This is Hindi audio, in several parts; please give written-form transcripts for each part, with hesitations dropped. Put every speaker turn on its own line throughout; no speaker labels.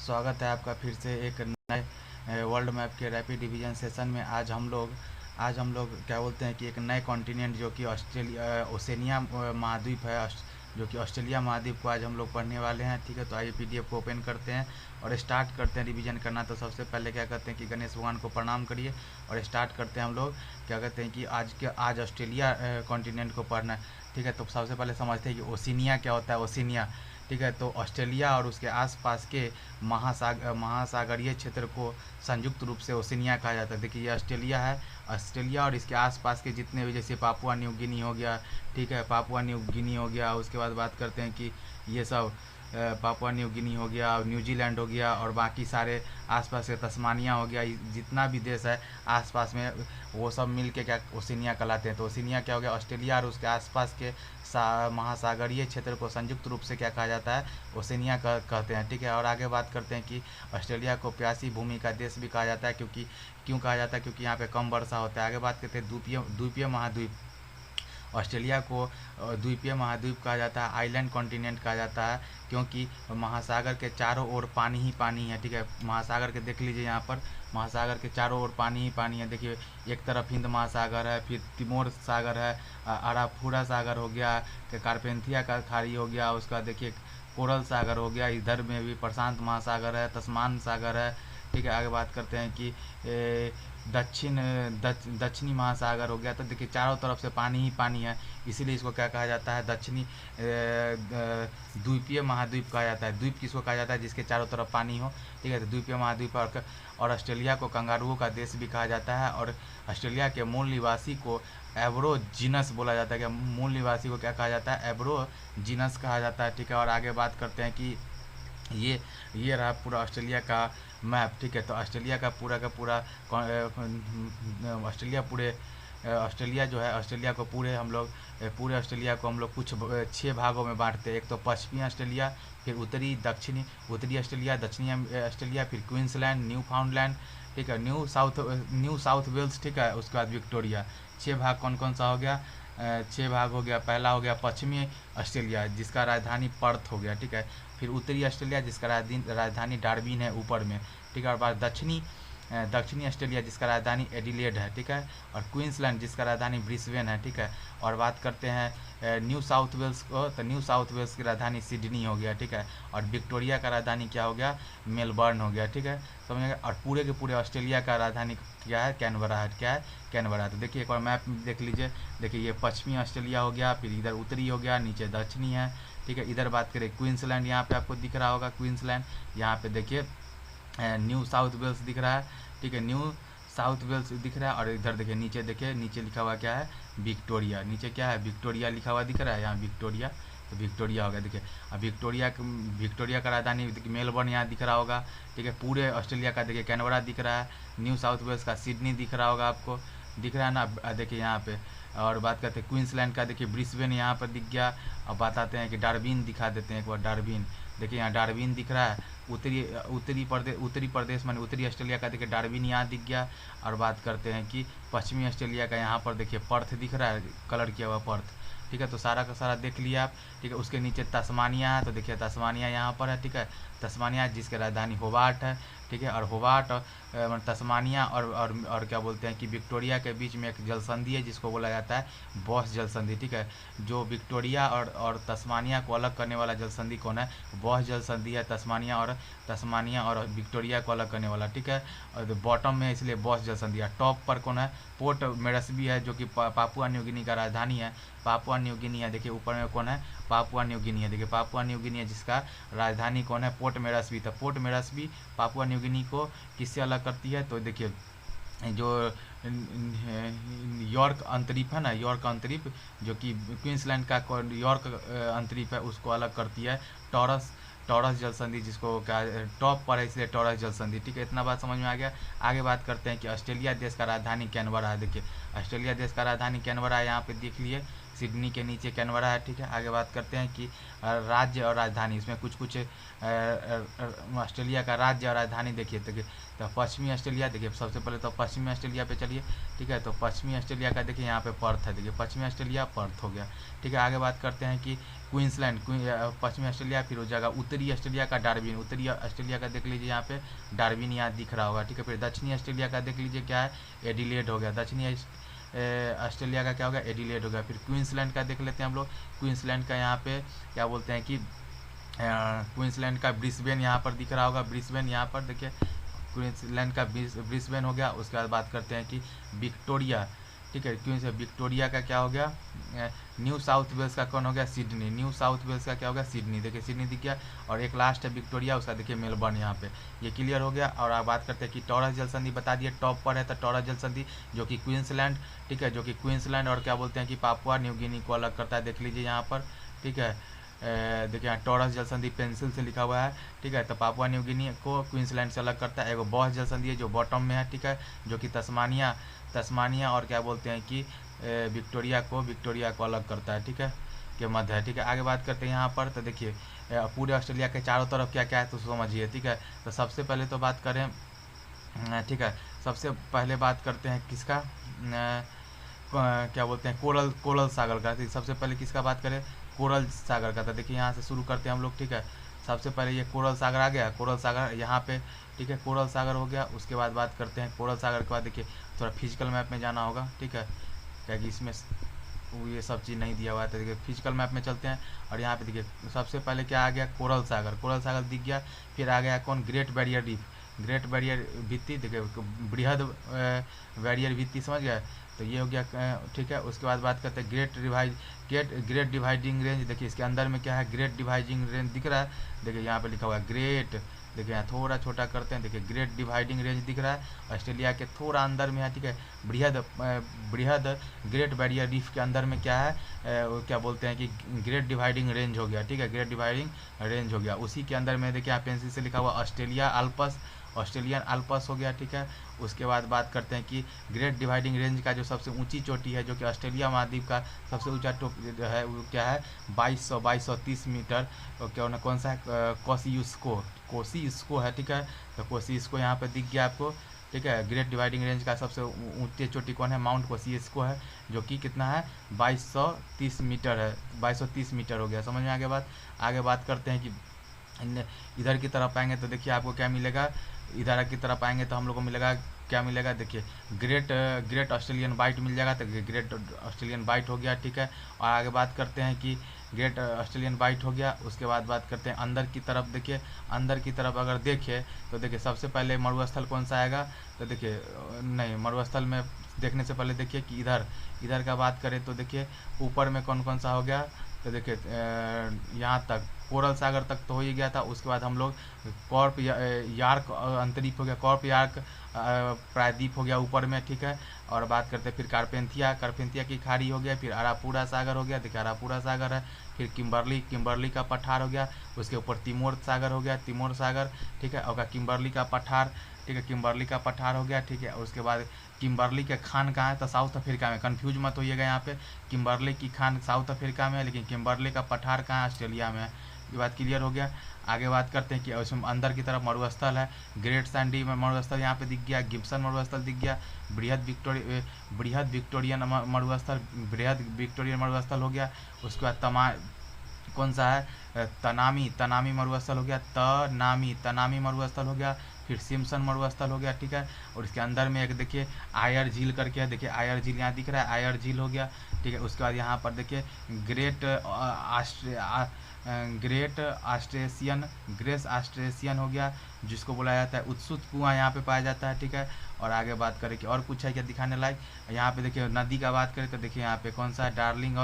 स्वागत है आपका फिर से एक नए वर्ल्ड मैप के रैपिड डिवीजन सेशन में। आज हम लोग क्या बोलते हैं कि एक नए कॉन्टिनेंट जो कि ऑस्ट्रेलिया ओसेनिया महाद्वीप है, जो कि ऑस्ट्रेलिया महाद्वीप को आज हम लोग पढ़ने वाले हैं। ठीक है, तो आइए पीडीएफ को ओपन करते हैं और स्टार्ट करते हैं रिवीजन करना। तो सबसे पहले क्या करते हैं कि गणेश भगवान को प्रणाम करिए और स्टार्ट करते हैं हम लोग। क्या कहते हैं कि आज ऑस्ट्रेलिया कॉन्टिनेंट को पढ़ना है। ठीक है, तो सबसे पहले समझते हैं कि ओशिनिया क्या होता है। ओशिनिया, ठीक है, तो ऑस्ट्रेलिया और उसके आसपास के महासागरीय क्षेत्र को संयुक्त रूप से ओशिनिया कहा जाता है। देखिए ये ऑस्ट्रेलिया है, ऑस्ट्रेलिया और इसके आसपास के जितने भी, जैसे पापुआ न्यू गिनी हो गया, ठीक है, पापुआ न्यू गिनी हो गया। उसके बाद बात करते हैं कि ये सब पापुआ न्यू गिनी हो गया, न्यूजीलैंड हो गया, और बाकी सारे आसपास के तस्मानिया हो गया, जितना भी देश है आसपास में, वो सब मिल के क्या ओशिनिया कहलाते हैं। तो ओशिनिया क्या हो गया, ऑस्ट्रेलिया और उसके आसपास के महासागरीय क्षेत्र को संयुक्त रूप से क्या कहा जाता है, ओशिनिया कहते हैं। ठीक है, और आगे बात करते हैं कि ऑस्ट्रेलिया को प्यासी भूमि का देश भी कहा जाता है, क्यों कहा जाता है, क्योंकि यहाँ पे कम वर्षा होता है। आगे बात करते हैं द्वीपीय महाद्वीप। ऑस्ट्रेलिया को द्वीपीय महाद्वीप कहा जाता है, आइलैंड कॉन्टिनेंट कहा जाता है, क्योंकि महासागर के चारों ओर पानी ही पानी है। ठीक है, महासागर के देख लीजिए यहाँ पर, महासागर के चारों ओर पानी ही पानी है। देखिए एक तरफ हिंद महासागर है, फिर तिमोर सागर है, अराफुरा सागर हो गया, कारपेंथिया का खाड़ी हो गया, उसका देखिए कोरल सागर हो गया, इधर में भी प्रशांत महासागर है, तस्मान सागर है। ठीक है, आगे बात करते हैं कि दक्षिणी महासागर हो गया। तो देखिए चारों तरफ से पानी ही पानी है, इसीलिए इसको क्या कहा जाता है, दक्षिणी द्वीपीय महाद्वीप कहा जाता है। द्वीप किसको कहा जाता है, जिसके चारों तरफ पानी हो। ठीक है, तो द्वीपीय महाद्वीप। और ऑस्ट्रेलिया को कंगारुओं का देश भी कहा जाता है, और ऑस्ट्रेलिया के मूल निवासी को एब्रोजिनस बोला जाता है। कि मूल निवासी को क्या कहा जाता है, एब्रोजिनस कहा जाता है। ठीक है, और आगे बात करते हैं कि ये रहा पूरा ऑस्ट्रेलिया का मैप। ठीक है, तो ऑस्ट्रेलिया का पूरा ऑस्ट्रेलिया जो है, ऑस्ट्रेलिया को पूरे ऑस्ट्रेलिया को हम लोग कुछ 6 भागों में बांटते हैं। एक तो पश्चिमी ऑस्ट्रेलिया, फिर उत्तरी ऑस्ट्रेलिया, दक्षिणी ऑस्ट्रेलिया, फिर क्वींसलैंड, न्यू फाउंडलैंड, ठीक है, न्यू साउथ वेल्स, ठीक है, उसके बाद विक्टोरिया। 6 भाग कौन कौन सा हो गया, 6 भाग हो गया। पहला हो गया पश्चिमी ऑस्ट्रेलिया, जिसका राजधानी पर्थ हो गया। ठीक है, फिर उत्तरी ऑस्ट्रेलिया, जिसका राजधानी डार्विन है ऊपर में। ठीक है, और बाद दक्षिणी ऑस्ट्रेलिया, जिसका राजधानी एडिलेड है। ठीक है, और क्वींसलैंड, जिसका राजधानी ब्रिस्बेन है। ठीक है, और बात करते हैं न्यू साउथ वेल्स को, तो न्यू साउथ वेल्स की राजधानी सिडनी हो गया। ठीक है, और विक्टोरिया का राजधानी क्या हो गया, मेलबर्न हो गया। ठीक है, समझ गए। और पूरे के पूरे ऑस्ट्रेलिया का राजधानी क्या है, कैनबरा है। क्या है, कैनबरा। तो देखिए एक बार मैप देख लीजिए। देखिए ये पश्चिमी ऑस्ट्रेलिया हो गया, फिर इधर उत्तरी हो गया, नीचे दक्षिणी है। ठीक है, इधर बात करें क्वींसलैंड, यहाँ पे आपको दिख रहा होगा क्वींसलैंड। यहाँ पे देखिए न्यू साउथ वेल्स दिख रहा है। ठीक है, न्यू साउथ वेल्स दिख रहा है। और इधर देखिए नीचे लिखा हुआ क्या है, विक्टोरिया। नीचे क्या है, विक्टोरिया लिखा हुआ दिख रहा है, यहाँ विक्टोरिया। तो विक्टोरिया हो गया। देखिए अब विक्टोरिया का राजधानी मेलबर्न यहाँ दिख रहा होगा। ठीक है, पूरे ऑस्ट्रेलिया का देखिए कैनबरा दिख रहा है, न्यू साउथ वेल्स का सिडनी दिख रहा होगा आपको, दिख रहा है ना। देखिए यहाँ पे। और बात करते हैं क्वींसलैंड का, देखिए ब्रिस्बेन यहाँ पर दिख गया। अब बताते हैं कि डार्विन दिखा देते हैं एक बार। डार्विन देखिए यहाँ डार्विन दिख रहा है। उत्तरी प्रदेश माने उत्तरी ऑस्ट्रेलिया का देखिए डार्विन यहाँ दिख गया। और बात करते हैं कि पश्चिमी ऑस्ट्रेलिया का, यहाँ पर देखिए पर्थ दिख रहा है, कलर किया हुआ पर्थ। ठीक है, तो सारा का सारा देख लिया आप। ठीक है, उसके नीचे तस्मानिया है, तो देखिए तस्मानिया यहाँ पर है। ठीक है, तस्मानिया जिसकी राजधानी होबार्ट है। ठीक है, और होबार्ट तस्मानिया और क्या बोलते हैं कि विक्टोरिया के बीच में एक जलसंधि है, जिसको बोला जाता है बॉस जलसंधि। ठीक है, जो विक्टोरिया और तस्मानिया को अलग करने वाला जलसंधि कौन है, बॉस जलसंधि है। तस्मानिया और विक्टोरिया को अलग करने वाला। ठीक है, और बॉटम में इसलिए बॉस जलसंधि है। टॉप पर कौन है, पोर्ट मेरस्बी है, जो कि पापुआ न्यू गिनी का राजधानी है। पापुआ न्यू गिनी है। देखिए ऊपर में कौन है, पापुआ न्यू गिनी है। देखिए पापुआ न्यू गिनी है, जिसका राजधानी कौन है, पोर्ट मेरस्बी। तो पोर्ट मेरस्बी पापुआ न्यू गिनी को किससे अलग करती है, तो देखिए जो यॉर्क अंतरीप है ना, यॉर्क अंतरीप, जो कि क्वींसलैंड का यॉर्क अंतरीप है, उसको अलग करती है टॉरस जलसंधि, जिसको क्या टॉप पर है इसलिए टॉरस जलसंधि। ठीक है, इतना बात समझ में आ गया। आगे बात करते हैं कि ऑस्ट्रेलिया देश का राजधानी कैनबरा है। देखिए ऑस्ट्रेलिया देश का राजधानी कैनबरा है, यहाँ पे देख लिए सिडनी के नीचे कैनबरा है, ठीक है। आगे बात करते हैं कि राज्य और राजधानी, इसमें कुछ कुछ ऑस्ट्रेलिया का राज्य और राजधानी देखिए। तो पश्चिमी ऑस्ट्रेलिया देखिए, सबसे पहले तो पश्चिमी ऑस्ट्रेलिया पे चलिए, ठीक है। तो पश्चिमी ऑस्ट्रेलिया का देखिए यहाँ पे पर्थ है, देखिए पश्चिमी ऑस्ट्रेलिया पर्थ हो गया, ठीक है। आगे बात करते हैं कि क्वींसलैंड पश्चिमी ऑस्ट्रेलिया, फिर हो जाएगा उत्तरी ऑस्ट्रेलिया का डार्विन, उत्तरी ऑस्ट्रेलिया का देख लीजिए यहाँ पे डार्विन यहाँ दिख रहा होगा, ठीक है। फिर दक्षिणी ऑस्ट्रेलिया का देख लीजिए क्या है, एडिलेड हो गया, दक्षिणी ऑस्ट्रेलिया का क्या होगा, एडिलेड हो गया। फिर क्वींसलैंड का देख लेते हैं हम लोग, क्वींसलैंड का यहाँ पे क्या बोलते हैं कि क्वींसलैंड का ब्रिस्बेन यहाँ पर दिख रहा होगा, ब्रिस्बेन यहाँ पर देखिए क्वींसलैंड का ब्रिस्बेन हो गया। उसके बाद बात करते हैं कि विक्टोरिया, ठीक है। क्यों से विक्टोरिया का क्या हो गया, न्यू साउथ वेल्स का कौन हो गया, सिडनी, न्यू साउथ वेल्स का क्या हो गया, सिडनी, देखिए सिडनी दिख गया। और एक लास्ट है विक्टोरिया, उसका देखिए मेलबर्न यहाँ पे, ये क्लियर हो गया। और आप बात करते हैं कि टॉरस जल संधि बता दिए, टॉप पर है तो टॉरस जल संधि जो कि क्वींसलैंड, ठीक है, जो कि क्वींसलैंड और क्या बोलते हैं कि पापुआ न्यू गिनी को अलग करता है, देख लीजिए यहाँ पर, ठीक है। देखिए यहाँ टॉरस जल संधि पेंसिल से लिखा हुआ है, ठीक है। तो पापुआ न्यू गिनी को क्वींसलैंड से अलग करता है। एगो बॉस जल संधि है जो बॉटम में है, ठीक है, जो कि तस्मानिया और क्या बोलते हैं कि विक्टोरिया को अलग करता है, ठीक है, के मध्य है, ठीक है। आगे बात करते हैं यहाँ पर, तो देखिए पूरे ऑस्ट्रेलिया के चारों तरफ क्या क्या है तो समझिए, ठीक है। तो सबसे पहले तो बात करें, ठीक है, सबसे पहले बात करते हैं किसका, क्या बोलते हैं कोरल सागर का। सबसे पहले किसका बात करें, कोरल सागर का। तो देखिए यहाँ से शुरू करते हैं हम लोग, ठीक है। सबसे पहले ये कोरल सागर आ गया, कोरल सागर यहाँ पे, ठीक है, कोरल सागर हो गया। उसके बाद बात करते हैं कोरल सागर के बाद देखिए थोड़ा फिजिकल मैप में जाना होगा, ठीक है, क्या कि इसमें ये सब चीज़ नहीं दिया हुआ है। तो देखिए फिजिकल मैप में चलते हैं और यहाँ पे देखिए सबसे पहले क्या आ गया, कोरल सागर दिख गया। फिर आ गया कौन, great barrier reef, great barrier भित्ति, देखिए बृहद बैरियर भित्ति, समझ गए। तो ये हो गया, ठीक है। उसके बाद बात करते हैं ग्रेट डिवाइडिंग रेंज, देखिए इसके अंदर में क्या है, ग्रेट डिवाइडिंग रेंज दिख रहा है, देखिए यहाँ पे लिखा हुआ है ग्रेट, देखिए यहाँ थोड़ा छोटा करते हैं, देखिए ग्रेट डिवाइडिंग रेंज दिख रहा है, ऑस्ट्रेलिया के थोड़ा अंदर में है, ठीक है। बृहद ग्रेट बैरियर रीफ के अंदर में क्या है, क्या बोलते हैं कि ग्रेट डिवाइडिंग रेंज हो गया, ठीक है, ग्रेट डिवाइडिंग रेंज हो गया। उसी के अंदर में देखिए यहाँ पेंसिल से लिखा हुआ ऑस्ट्रेलियन अल्पस हो गया, ठीक है। उसके बाद बात करते हैं कि ग्रेट डिवाइडिंग रेंज का जो सबसे ऊंची चोटी है, जो कि ऑस्ट्रेलिया महाद्वीप का सबसे ऊंचा जो है वो क्या है, 2230 मीटर, कौन सा है, कोसियुस्को है, ठीक है। तो कोसियुस्को यहाँ पे दिख गया आपको, ठीक है। ग्रेट डिवाइडिंग रेंज का सबसे ऊंची चोटी कौन है, माउंट कोसियुस्को है, जो कि कितना है, 2230 मीटर है, 2230 मीटर हो गया, समझ में आगे बात करते हैं कि इधर की तरफ आएंगे तो देखिए आपको क्या मिलेगा, इधर की तरफ आएंगे तो हम लोग को मिलेगा, क्या मिलेगा, देखिए ग्रेट ऑस्ट्रेलियन बाइट मिल जाएगा। तो ग्रेट ऑस्ट्रेलियन बाइट हो गया, ठीक है। और आगे बात करते हैं कि ग्रेट ऑस्ट्रेलियन बाइट हो गया। उसके बाद बात करते हैं अंदर की तरफ, देखिए अंदर की तरफ अगर देखें तो देखिए सबसे पहले मरुस्थल कौन सा आएगा, तो देखिए नहीं, मरुस्थल में देखने से पहले देखिए कि इधर का बात करें तो देखिए ऊपर में कौन कौन सा हो गया, तो देखिए यहाँ तक कोरल सागर तक तो हो ही गया था। उसके बाद हम लोग कॉर्प यार्क अंतरीप हो गया, कॉर्प यार्क प्रायद्वीप हो गया ऊपर में, ठीक है। और बात करते हैं फिर कारपेंथिया की खाड़ी हो गया, फिर अरापुरा सागर हो गया, देखिए अरापुरा सागर है। फिर किम्बर्ली का पठार हो गया, उसके ऊपर तिमोर सागर हो गया, तिमोर सागर, ठीक है। और किम्बर्ली का पठार, ठीक है, किम्बर्ली का पठार हो गया, ठीक है। उसके बाद किम्बर्ली के खान कहाँ है, तो साउथ अफ्रीका में, कंफ्यूज मत होइएगा यहाँ पे, किम्बर्ली की खान साउथ अफ्रीका में है, लेकिन किम्बर्ली का पठार कहाँ है, ऑस्ट्रेलिया में है। ये बात क्लियर हो गया। आगे बात करते हैं कि उसमें अंदर की तरफ मरुस्थल है, ग्रेट सैंडी में मरुस्थल यहाँ पे दिख गया, गिब्सन मरुस्थल दिख गया, बृहद विक्टोरियन मरुस्थल हो गया। उसके बाद कौन सा है, तनामी मरुस्थल हो गया, तनामी मरुस्थल हो गया। फिर सिम्सन मरुस्थल हो गया, ठीक है। और इसके अंदर में एक देखिए आयर झील करके है, देखिए आयर झील यहाँ दिख रहा है, आयर झील हो गया, ठीक है। उसके बाद यहाँ पर देखिए ग्रेस ऑस्ट्रेसियन हो गया, जिसको बोला जाता है उत्सुत कुआं यहाँ पे पाया जाता है, ठीक है। और आगे बात करें कि और कुछ है क्या दिखाने लायक, यहाँ पे देखिए नदी का बात करें तो देखिए यहाँ पे कौन सा है, डार्लिंग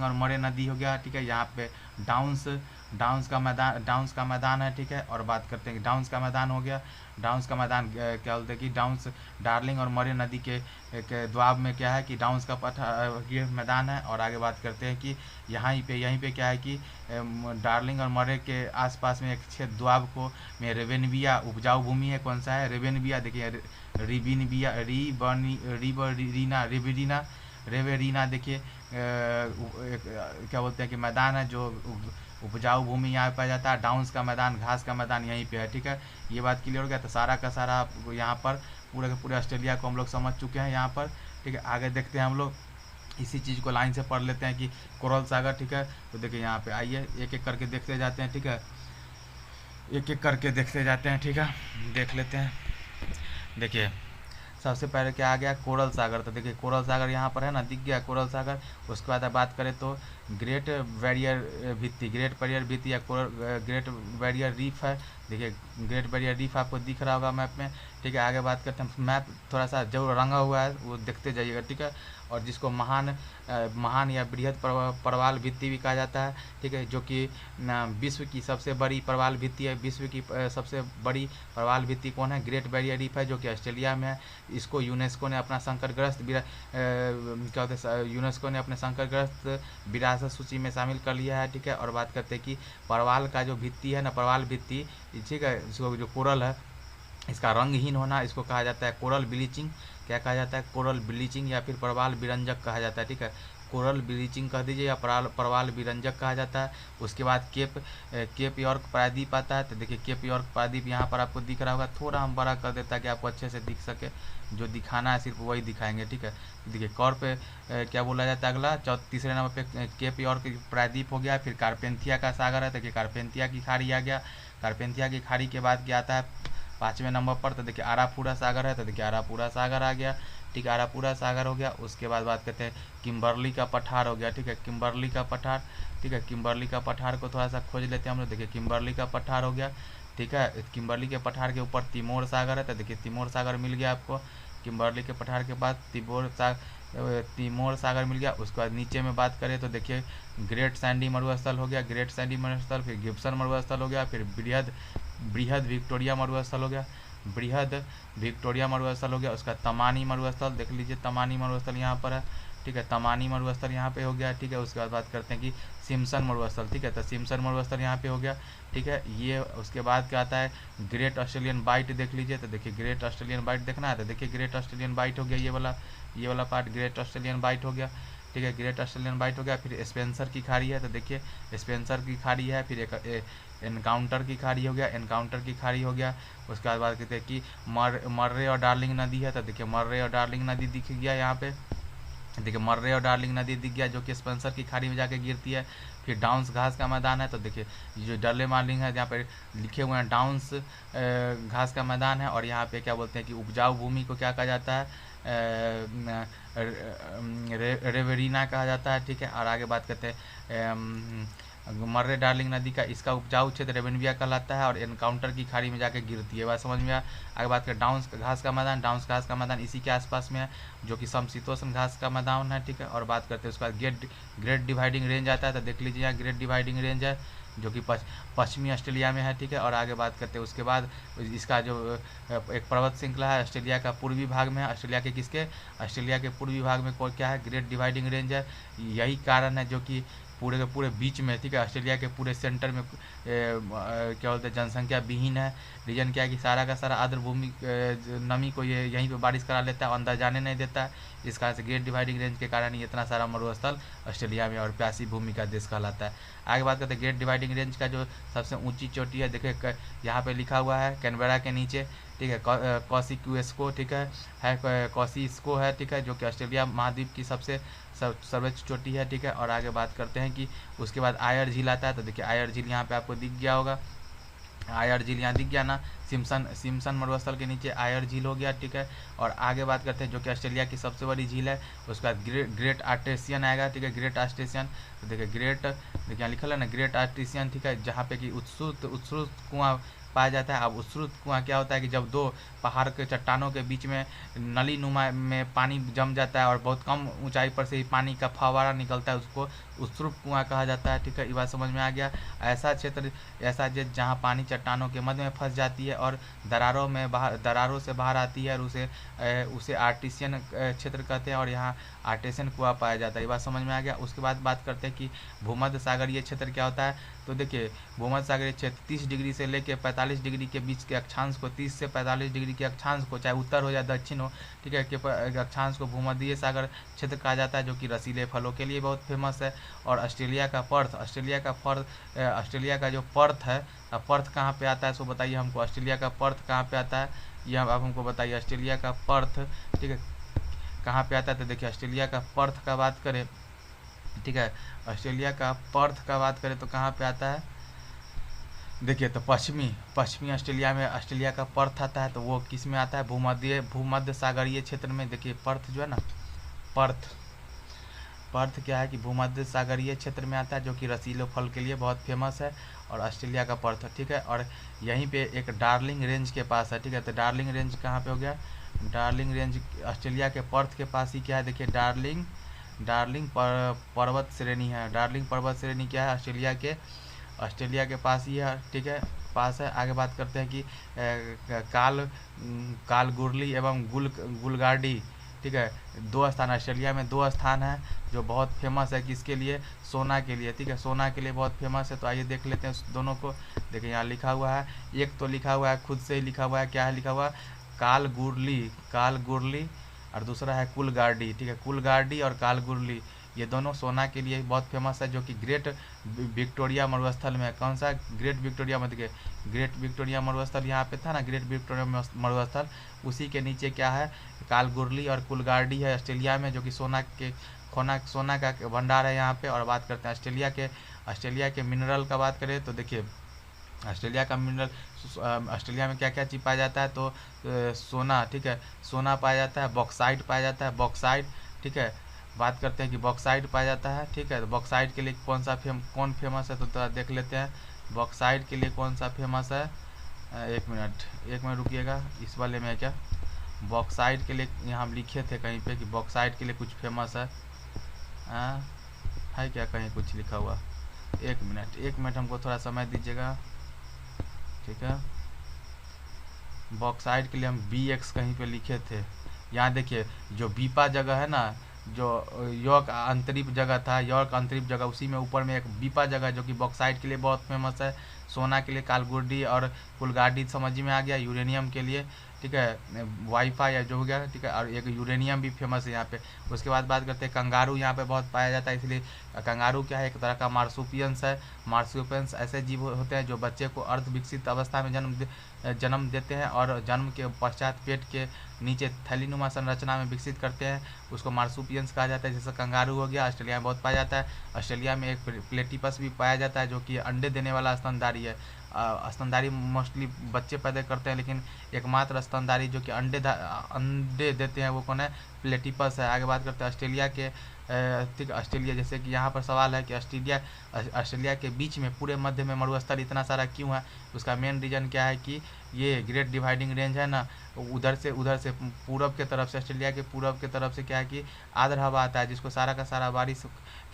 और मरे नदी हो गया, ठीक है। यहाँ पे डाउन्स का मैदान है, ठीक है। और बात करते हैं कि डाउन्स का मैदान हो गया, डाउन्स का मैदान क्या बोलते हैं कि डाउन्स डार्लिंग और मरे नदी के द्वाब में क्या है कि डाउन्स का ये मैदान है। और आगे बात करते हैं कि यहीं पे क्या है कि डार्लिंग और मरे के आसपास में एक क्षेत्र द्वाब को में रेवेनविया उपजाऊ भूमि है, कौन सा है, रेवेनविया, देखिए रेवेरिना देखिए क्या बोलते हैं कि मैदान है, जो उपजाऊ भूमि यहाँ पे पाया जाता है। डाउन्स का मैदान, घास का मैदान यहीं पे है, ठीक है। ये बात क्लियर हो गया। तो सारा का सारा यहाँ पर पूरे के पूरे ऑस्ट्रेलिया को हम लोग समझ चुके हैं यहाँ पर, ठीक है। आगे देखते हैं हम लोग, इसी चीज़ को लाइन से पढ़ लेते हैं कि कोरल सागर, ठीक है। तो देखिए यहाँ पे आइए, एक एक करके देखते जाते हैं, ठीक है। एक एक करके देखते जाते हैं, ठीक है। देख लेते हैं। देखिए सबसे पहले क्या आ गया, कोरल सागर। तो देखिए कोरल सागर यहाँ पर है ना, दिख गया कोरल सागर। उसके बाद बात करें तो ग्रेट बैरियर भित्ति, ग्रेट बैरियर भित्ति या ग्रेट बैरियर रीफ है। देखिए ग्रेट बैरियर रीफ आपको दिख रहा होगा मैप में, ठीक है। आगे बात करते हैं, मैप थोड़ा सा जो रंगा हुआ है वो देखते जाइएगा, ठीक है। और जिसको महान या बृहद प्रवाल भित्ति भी कहा जाता है, ठीक है, जो कि विश्व की सबसे बड़ी प्रवाल भित्ति है। विश्व की सबसे बड़ी प्रवाल भित्ति कौन है, ग्रेट बैरियर रीफ है, जो कि ऑस्ट्रेलिया में है। इसको यूनेस्को ने अपना संकटग्रस्त क्या होता है, यूनेस्को ने अपने संकटग्रस्त विरासत सूची में शामिल कर लिया है, ठीक है। और बात करते हैं कि परवाल का जो भित्ति है ना, परवाल भित्ति, ठीक है, इसको जो कोरल है, इसका रंगहीन होना, इसको कहा जाता है कोरल ब्लीचिंग। क्या कहा जाता है, कोरल ब्लीचिंग या फिर परवाल विरंजक कहा जाता है, ठीक है। कोरल ब्लीचिंग कह दीजिए या परवाल विरंजक कहा जाता है। उसके बाद केप यॉर्क प्रायद्वीप आता है। तो देखिए केप यॉर्क प्रायद्वीप यहाँ पर आपको दिख रहा होगा, थोड़ा हम बड़ा कर देता है कि आपको अच्छे से दिख सके। जो दिखाना है सिर्फ वही दिखाएंगे, ठीक है। देखिए कौर पे क्या बोला जाता है, अगला तीसरे नंबर पे केप यॉर्क प्रायद्वीप हो गया। फिर कारपेंथिया का सागर है, देखिए कारपेंथिया की खाड़ी आ गया। कारपेंथिया की खाड़ी के बाद क्या आता है 5वें नंबर पर, तो देखिए आरापूरा सागर है। तो देखिए आरापूरा सागर आ गया, ठीक है, आरापूरा सागर हो गया। उसके बाद बात करते हैं किम्बर्ली का पठार हो गया, ठीक है, किम्बर्ली का पठार, ठीक है। किम्बर्ली का पठार को थोड़ा सा खोज लेते हैं हम लोग। देखिए किम्बर्ली का पठार हो गया, ठीक है। किम्बर्ली के पठार के ऊपर तिमोर सागर है। तो देखिए तिमोर सागर मिल गया आपको। किम्बर्ली के पठार के बाद तिमोर सागर मिल गया। उसके बाद नीचे में बात करें तो देखिए ग्रेट सैंडी मरुस्थल हो गया, ग्रेट सैंडी मरुस्थल। फिर गिब्सन मरुस्थल हो गया। फिर बृहद विक्टोरिया मरुस्थल हो गया, बृहद विक्टोरिया मरुस्थल हो गया। उसका तमानी मरुस्थल देख लीजिए, तमानी मरुस्थल यहाँ पर है, ठीक है, तमानी मरुस्थल यहाँ पे हो गया, ठीक है। उसके बाद बात करते हैं कि सिम्सन मरुस्थल, ठीक है। तो सिम्सन मरुस्थल यहाँ पे हो गया, ठीक है। ये उसके बाद क्या आता है, ग्रेट ऑस्ट्रेलियन बाइट देख लीजिए। तो देखिए ग्रेट ऑस्ट्रेलियन बाइट देखना है, तो देखिए ग्रेट ऑस्ट्रेलियन बाइट हो गया, ये वाला पार्ट ग्रेट ऑस्ट्रेलियन बाइट हो गया, ठीक है। ग्रेट ऑस्ट्रेलियन बाइट हो गया। फिर स्पेंसर की खाड़ी है, तो देखिए स्पेंसर की खाड़ी है। फिर एक एनकाउंटर की खाड़ी हो गया, एनकाउंटर की खाड़ी हो गया। उसके बाद बात करते हैं कि मर्रे और डार्लिंग नदी है। तो देखिए मर्रे और डार्लिंग नदी दिख गया यहाँ पे, देखिए मर्रे और डार्लिंग नदी दिख गया, जो कि स्पेंसर की खाड़ी में जाके गिरती है। फिर डाउन्स घास का मैदान है। तो देखिए जो डर्ले मार्लिंग है, जहाँ पर लिखे हुए हैं डाउन्स घास का मैदान है। और यहाँ पे क्या बोलते हैं कि उपजाऊ भूमि को क्या कहा जाता है, रेवेरिना कहा जाता है, ठीक है। और आगे बात करते हैं मर्रे डार्लिंग नदी का, इसका उपजाऊ क्षेत्र रेवेनिया कहलाता है और एनकाउंटर की खाड़ी में जाके गिरती है, बात समझ में आया। आगे बात करें डाउन्स घास का मैदान, डाउन्स घास का मैदान इसी के आसपास में है, जो कि समशीतोष्ण घास का मैदान है, ठीक है। और बात करते हैं उसके बाद ग्रेट डिवाइडिंग रेंज आता है। तो देख लीजिए यहाँ ग्रेट डिवाइडिंग रेंज है, जो कि पश्चिमी ऑस्ट्रेलिया में है, ठीक है। और आगे बात करते हैं उसके बाद इसका जो एक पर्वत श्रृंखला है ऑस्ट्रेलिया का पूर्वी भाग में है। ऑस्ट्रेलिया के पूर्वी भाग में क्या है, ग्रेट डिवाइडिंग रेंज है। यही कारण है जो कि पूरे के पूरे बीच में, ठीक है, ऑस्ट्रेलिया के पूरे सेंटर में क्या बोलते हैं जनसंख्या विहीन है। रीजन क्या है कि सारा का सारा आर्द्र भूमि नमी को ये यहीं पे बारिश करा लेता है, अंदर जाने नहीं देता है। इस कारण से ग्रेट डिवाइडिंग रेंज के कारण ही इतना सारा मरुस्थल ऑस्ट्रेलिया में और प्यासी भूमि का देश कहलाता है। आगे बात करते हैं ग्रेट डिवाइडिंग रेंज का जो सबसे ऊंची चोटी है, देखिए यहाँ पे लिखा हुआ है कैनबेरा के नीचे, ठीक है, कॉसिक्वेस्को, ठीक है कॉसिस्को है, ठीक है, जो कि ऑस्ट्रेलिया महाद्वीप की सबसे सर्वोच्च चोटी है, ठीक है। और आगे बात करते हैं कि उसके बाद आयर झील आता है। तो देखिए आयर झील यहाँ पे आपको दिख गया होगा, आयर झील यहाँ दिख गया ना, सिम्सन मरुस्थल के नीचे आयर झील हो गया, ठीक है। और आगे बात करते हैं जो कि ऑस्ट्रेलिया की सबसे बड़ी झील है, उसके बाद ग्रेट आर्टेशियन आएगा, ठीक है, ग्रेट आर्टेशियन। तो देखिए यहाँ लिखा है ना ग्रेट आर्टेशियन, ठीक है, जहाँ पे कि उत्सुत कुआं पाया जाता है। अब उत्सुत कुआं क्या होता है कि जब दो पहाड़ के चट्टानों के बीच में नली नुमा में पानी जम जाता है और बहुत कम ऊंचाई पर से ही पानी का फव्वारा निकलता है, उसको उत्सुत कुआं कहा जाता है, ठीक है। ये बात समझ में आ गया। ऐसा क्षेत्र जहाँ पानी चट्टानों के मध्य में फंस जाती है और दरारों से बाहर आती है, और उसे आर्टिसियन क्षेत्र कहते हैं, और यहाँ आर्टेशियन कुआं पाया जाता है। ये बात समझ में आ गया। उसके बाद बात करते हैं कि भूमध्य सागरीय क्षेत्र क्या होता है। तो देखिए, भूमध्य सागरीय क्षेत्र 30 डिग्री से लेकर 45 डिग्री के बीच के अक्षांश को, 30 से 45 डिग्री के अक्षांश को, चाहे उत्तर हो या दक्षिण हो, ठीक है, के अक्षांश को भूमध्य सागर क्षेत्र कहा जाता है, जो कि रसीले फलों के लिए बहुत फेमस है। और ऑस्ट्रेलिया का जो पर्थ है, पर्थ कहाँ पे आता है, सो बताइए हमको, ऑस्ट्रेलिया का पर्थ कहाँ पे आता है, यह अब हमको बताइए। ऑस्ट्रेलिया का पर्थ, ठीक है, कहाँ पे आता है। तो देखिए, ऑस्ट्रेलिया का पर्थ का बात करें, ठीक है, ऑस्ट्रेलिया का पर्थ का बात करें तो कहाँ पे आता है। देखिए, तो पश्चिमी ऑस्ट्रेलिया में ऑस्ट्रेलिया का पर्थ आता है, तो वो किस में आता है, भूमध्य सागरीय क्षेत्र में। देखिए, पर्थ जो है ना, पर्थ क्या है कि भूमध्य सागरीय क्षेत्र में आता है, जो कि रसीले फल के लिए बहुत फेमस है, और ऑस्ट्रेलिया का पर्थ, ठीक है। और यहीं पे एक डार्लिंग रेंज के पास है, ठीक है। तो डार्लिंग रेंज कहाँ पे हो गया, डार्लिंग रेंज ऑस्ट्रेलिया के पर्थ के पास ही क्या है। देखिए, डार्लिंग पर्वत श्रेणी है। डार्लिंग पर्वत श्रेणी क्या है, ऑस्ट्रेलिया के पास ही है, ठीक है, पास है। आगे बात करते हैं कि कालगुरली एवं गुलगार्डी, ठीक है, 2 स्थान ऑस्ट्रेलिया में, 2 स्थान है जो बहुत फेमस है, किसके लिए, सोना के लिए, ठीक है, सोना के लिए बहुत फेमस है। तो आइए देख लेते हैं उस दोनों को। देखिए, यहाँ लिखा हुआ है, एक तो लिखा हुआ है, खुद से ही लिखा हुआ है, क्या है लिखा हुआ, कालगुरली, और दूसरा है कुलगार्डी, ठीक है, कुलगार्डी और कालगुरली, ये दोनों सोना के लिए बहुत फेमस है, जो कि ग्रेट विक्टोरिया मरुस्थल में। कौन सा, ग्रेट विक्टोरिया, मतलब ग्रेट विक्टोरिया मरुस्थल यहाँ पे था ना, ग्रेट विक्टोरिया मरुस्थल, उसी के नीचे क्या है, कालगुरली और कुलगार्डी है ऑस्ट्रेलिया में, जो कि सोना का भंडार है यहाँ पे। और बात करते हैं ऑस्ट्रेलिया के मिनरल का बात करें तो देखिए, ऑस्ट्रेलिया का मिनरल, ऑस्ट्रेलिया में क्या क्या चीज़ पाया जाता है, तो सोना, ठीक है, सोना पाया जाता है, बॉक्साइट पाया जाता है, बॉक्साइट, ठीक है। बात करते हैं कि बॉक्साइट पाया जाता है, ठीक है। तो बॉक्साइट के लिए कौन फेमस है, तो देख लेते हैं बॉक्साइट के लिए कौन सा फेमस है। एक मिनट रुकिएगा, इस वाले में है क्या, बॉक्साइट के लिए यहाँ लिखे थे कहीं पे कि बॉक्साइट के लिए कुछ फेमस है, है क्या कहीं कुछ लिखा हुआ। एक मिनट हमको थोड़ा समय दीजिएगा, ठीक है। बॉक्साइट के लिए हम BX कहीं पे लिखे थे। यहाँ देखिए, जो बीपा जगह है ना, जो यॉर्क अंतरिप जगह, उसी में ऊपर में एक बीपा जगह, जो कि बॉक्साइट के लिए बहुत फेमस है। सोना के लिए कालगुरडी और कुलगार्डी समझ में आ गया। यूरेनियम के लिए, ठीक है, वाईफाई या जो हो गया, ठीक है, और एक यूरेनियम भी फेमस है यहाँ पे। उसके बाद बात करते हैं कंगारू, यहाँ पे बहुत पाया जाता है, इसलिए कंगारू क्या है, एक तरह का मार्सुपियंस है। मार्सुपियंस ऐसे जीव होते हैं जो बच्चे को अर्ध विकसित अवस्था में जन्म देते हैं, और जन्म के पश्चात पेट के नीचे थैलीनुमा संरचना में विकसित करते हैं, उसको मार्सुपियंस कहा जाता है। जैसे कंगारू हो गया, ऑस्ट्रेलिया में बहुत पाया जाता है। ऑस्ट्रेलिया में एक प्लेटिपस भी पाया जाता है, जो कि अंडे देने वाला स्तनधारी है। स्तनधारी मोस्टली बच्चे पैदा करते हैं, लेकिन एकमात्र स्तनधारी जो कि अंडे देते हैं वो कौन है, प्लेटिपस है। आगे बात करते हैं ऑस्ट्रेलिया के, ठीक, ऑस्ट्रेलिया, जैसे कि यहाँ पर सवाल है कि ऑस्ट्रेलिया के बीच में पूरे मध्य में मरुस्थल इतना सारा क्यों है। उसका मेन रीज़न क्या है कि ये ग्रेट डिवाइडिंग रेंज है ना, उधर से पूरब के तरफ से, ऑस्ट्रेलिया के पूरब के तरफ से क्या है कि आर्द्र हवा आता है, जिसको सारा का सारा बारिश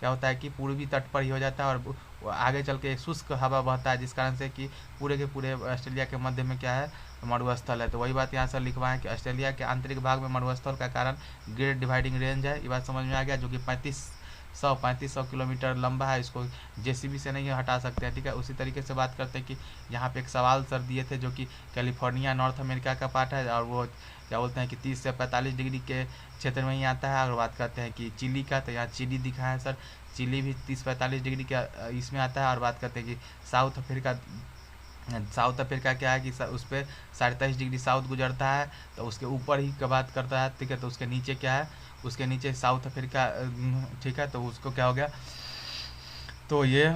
क्या होता है कि पूर्वी तट पर ही हो जाता है, और आगे चल के शुष्क हवा बहता है, जिस कारण से कि पूरे के पूरे ऑस्ट्रेलिया के मध्य में क्या है, मरुस्थल है। तो वही बात यहाँ से लिखवाएं कि ऑस्ट्रेलिया के आंतरिक भाग में मरुस्थल का कारण ग्रेट डिवाइडिंग रेंज है। ये बात समझ में आ गया, जो कि 3500 किलोमीटर लंबा है। इसको JCB से नहीं हटा सकते हैं, ठीक है। उसी तरीके से बात करते हैं कि यहाँ पे एक सवाल सर दिए थे, जो कि कैलिफोर्निया नॉर्थ अमेरिका का पार्ट है, और वो क्या बोलते हैं कि 30 से 45 डिग्री के क्षेत्र में ही आता है। और बात करते हैं कि चिली का, तो यहाँ चिली दिखा है सर, चिली भी 30-45 डिग्री के इसमें आता है। और बात करते हैं कि साउथ अफ्रीका क्या है कि उस पर 23.5 डिग्री साउथ गुजरता है, तो उसके ऊपर ही का बात करता है, ठीक है। तो उसके नीचे क्या है, उसके नीचे साउथ अफ्रीका, ठीक है। तो उसको क्या हो गया, तो ये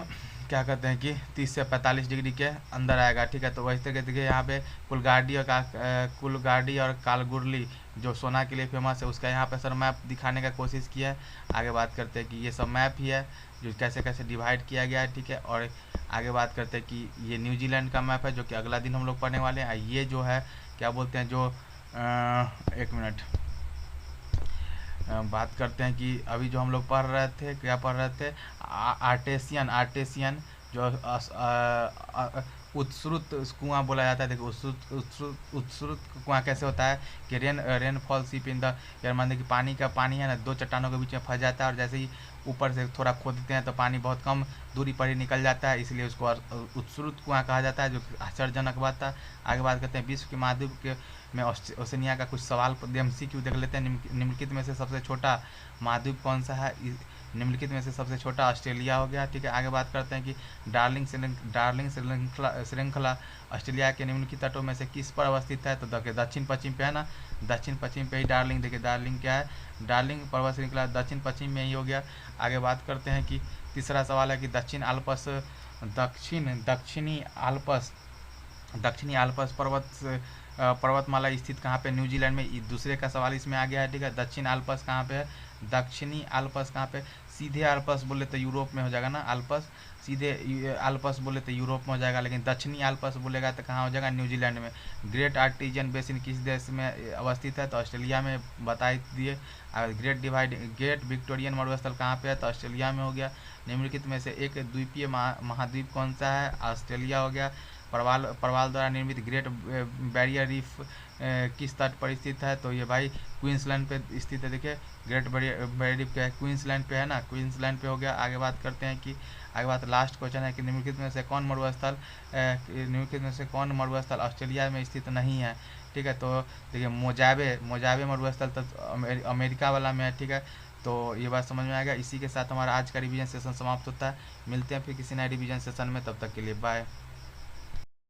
क्या कहते हैं कि 30 से 45 डिग्री के अंदर आएगा, ठीक है। तो वैसे तरीके देखिए यहाँ पे कुलगार्डी और कालगुरली जो सोना के लिए फेमस है, उसका यहाँ पे सर मैप दिखाने का कोशिश किया है। आगे बात करते हैं कि ये सब मैप ही है जो कैसे कैसे डिवाइड किया गया है, ठीक है। और आगे बात करते हैं कि ये न्यूजीलैंड का मैप है, जो कि अगला दिन हम लोग पढ़ने वाले हैं। ये जो है क्या बोलते हैं, जो एक मिनट बात करते हैं कि अभी जो हम लोग पढ़ रहे थे, क्या पढ़ रहे थे, आर्टेशियन जो उत्सुत कुआं बोला जाता है। देखो उत्सुत कुआं कैसे होता है कि रेन फॉल सीप इन द यार, मान कि पानी है ना, दो चट्टानों के बीच में फंस जाता है, और जैसे ही ऊपर से थोड़ा खोदते हैं तो पानी बहुत कम दूरी पर ही निकल जाता है, इसलिए उसको उत्सुत कुआं कहा जाता है, जो आश्चर्यजनक बात था। आगे बात करते हैं विश्व के महाद्वीप के में ओशनिया का कुछ सवाल MCQ देख लेते हैं। निम्नलिखित में से सबसे छोटा महाद्वीप कौन सा है? निम्नलिखित में से सबसे छोटा ऑस्ट्रेलिया हो गया। ठीक है, आगे बात करते हैं कि डार्लिंग श्रृंखला ऑस्ट्रेलिया के निम्नलिखित तटों में से किस पर अवस्थित है? तो देखिए दक्षिण पश्चिम पे है ना, दक्षिण पश्चिम पे ही डार्लिंग। देखिए डार्लिंग क्या है? डार्लिंग पर्वत श्रृंखला दक्षिण पश्चिम में ही हो गया। आगे बात करते हैं कि तीसरा सवाल है कि दक्षिणी आल्प्स पर्वतमाला स्थित कहाँ पे? न्यूजीलैंड में। दूसरे का सवाल इसमें आ गया है। ठीक है, दक्षिण आल्प्स कहाँ पे है? दक्षिणी आल्प्स कहाँ पे? सीधे आल्प्स बोले तो यूरोप में हो जाएगा ना, आल्प्स सीधे आल्प्स बोले तो यूरोप में हो जाएगा, लेकिन दक्षिणी आल्प्स बोलेगा तो कहाँ हो जाएगा? न्यूजीलैंड में। ग्रेट आर्टिजियन बेसिन किस देश में अवस्थित है? तो ऑस्ट्रेलिया में, बता दिए। ग्रेट विक्टोरियन मरुस्थल कहाँ पे है? तो ऑस्ट्रेलिया में हो गया। निम्नलिखित में से एक द्वीपीय महाद्वीप कौन सा है? ऑस्ट्रेलिया हो गया। प्रवाल द्वारा निर्मित ग्रेट बैरियर रीफ किस तट पर स्थित है? तो ये भाई क्वींसलैंड पे स्थित है। देखिए ग्रेट बैरियर रीफ क्या है? क्वींसलैंड पे है ना, क्वींसलैंड पे हो गया। आगे बात करते हैं कि लास्ट क्वेश्चन है कि निम्नलिखित में से कौन मरुस्थल ऑस्ट्रेलिया में स्थित नहीं है? ठीक है, तो देखिए मोजावे मरुस्थल तो अमेरिका वाला में है। ठीक है, तो ये बात समझ में आएगा। इसी के साथ हमारा आज का रिवीजन सेशन समाप्त होता है। मिलते हैं फिर किसी नए रिवीजन सेशन में, तब तक के लिए बाय।